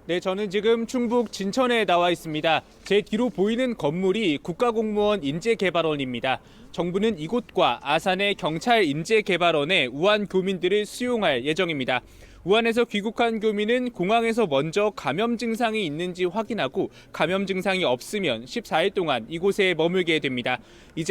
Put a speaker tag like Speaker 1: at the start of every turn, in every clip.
Speaker 1: 네, 저는 지금 충북 진천에 나와 있습니다. 제 뒤로 보이는 건물이 국가공무원 인재개발원입니다. 정부는 이곳과 아산의 경찰 인재개발원에 우한 교민들을 수용할 예정입니다. 우한에서 귀국한 교민은 공항에서 먼저 감염 증상이 있는지 확인하고 감염 증상이 없으면 14일 동안 이곳에 머물게 됩니다.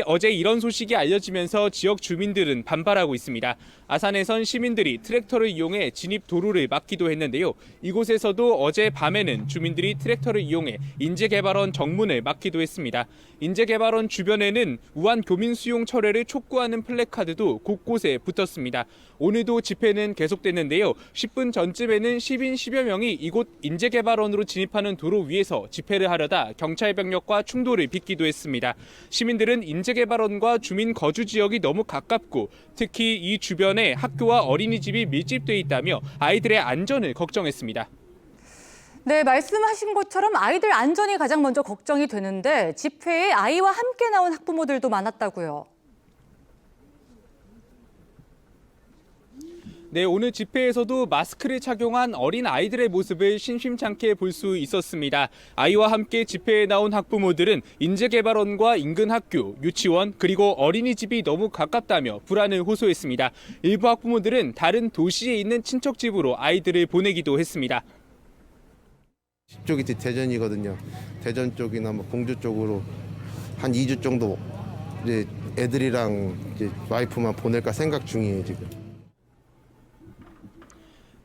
Speaker 1: 어제 이런 소식이 알려지면서 지역 주민들은 반발하고 있습니다. 아산에선 시민들이 트랙터를 이용해 진입 도로를 막기도 했는데요. 이곳에서도 어제 밤에는 주민들이 트랙터를 이용해 인재개발원 정문을 막기도 했습니다. 인재개발원 주변에는 우한 교민 수용 철회를 촉구하는 플래카드도 곳곳에 붙었습니다. 오늘도 집회는 계속됐는데요. 10분 전쯤에는 시민 10여 명이 이곳 인재개발원으로 진입하는 도로 위에서 집회를 하려다 경찰 병력과 충돌을 빚기도 했습니다. 시민들은 인재개발원과 주민 거주 지역이 너무 가깝고 특히 이 주변에 학교와 어린이집이 밀집돼 있다며 아이들의 안전을 걱정했습니다.
Speaker 2: 네, 말씀하신 것처럼 아이들 안전이 가장 먼저 걱정이 되는데 집회에 아이와 함께 나온 학부모들도 많았다고요.
Speaker 1: 네, 오늘 집회에서도 마스크를 착용한 어린 아이들의 모습을 심심찮게 볼 수 있었습니다. 아이와 함께 집회에 나온 학부모들은 인재개발원과 인근 학교, 유치원, 그리고 어린이집이 너무 가깝다며 불안을 호소했습니다. 일부 학부모들은 다른 도시에 있는 친척집으로 아이들을 보내기도 했습니다.
Speaker 3: 쪽이 대전이거든요. 대전 쪽이나 공주 쪽으로 한 2주 정도 이제 애들이랑 이제 와이프만 보낼까 생각 중이에요, 지금.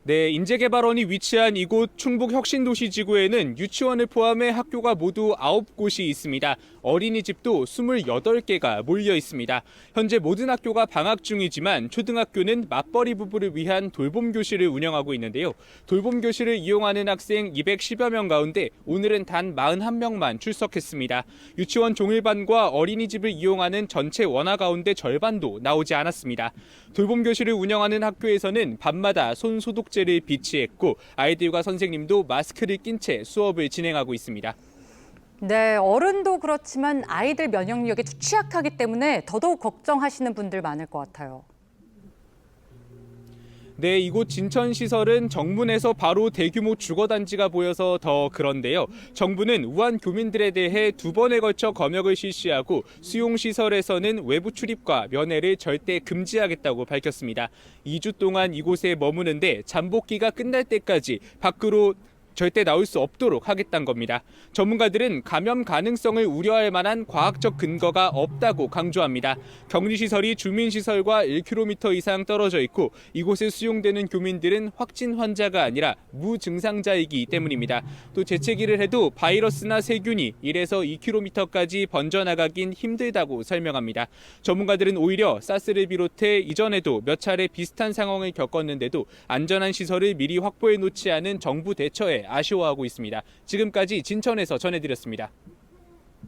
Speaker 1: 네, 인재개발원이 위치한 이곳 충북혁신도시지구에는 유치원을 포함해 학교가 모두 9곳이 있습니다. 어린이집도 28개가 몰려 있습니다. 현재 모든 학교가 방학 중이지만 초등학교는 맞벌이 부부를 위한 돌봄교실을 운영하고 있는데요. 돌봄교실을 이용하는 학생 210여 명 가운데 오늘은 단 41명만 출석했습니다. 유치원 종일반과 어린이집을 이용하는 전체 원화 가운데 절반도 나오지 않았습니다. 돌봄교실을 운영하는 학교에서는 밤마다 손 소독제를 비치했고 아이들과 선생님도 마스크를 낀 채 수업을 진행하고 있습니다.
Speaker 2: 네, 어른도 그렇지만 아이들 면역력이 취약하기 때문에 더더욱 걱정하시는 분들 많을 것 같아요.
Speaker 1: 네, 이곳 진천시설은 정문에서 바로 대규모 주거단지가 보여서 더 그런데요. 정부는 우한 교민들에 대해 2번에 걸쳐 검역을 실시하고 수용시설에서는 외부 출입과 면회를 절대 금지하겠다고 밝혔습니다. 2주 동안 이곳에 머무는데 잠복기가 끝날 때까지 밖으로 절대 나올 수 없도록 하겠다는 겁니다. 전문가들은 감염 가능성을 우려할 만한 과학적 근거가 없다고 강조합니다. 격리시설이 주민시설과 1km 이상 떨어져 있고 이곳에 수용되는 교민들은 확진 환자가 아니라 무증상자이기 때문입니다. 또 재채기를 해도 바이러스나 세균이 1에서 2km까지 번져나가긴 힘들다고 설명합니다. 전문가들은 오히려 사스를 비롯해 이전에도 몇 차례 비슷한 상황을 겪었는데도 안전한 시설을 미리 확보해 놓지 않은 정부 대처에 아쉬워하고 있습니다. 지금까지 진천에서 전해드렸습니다.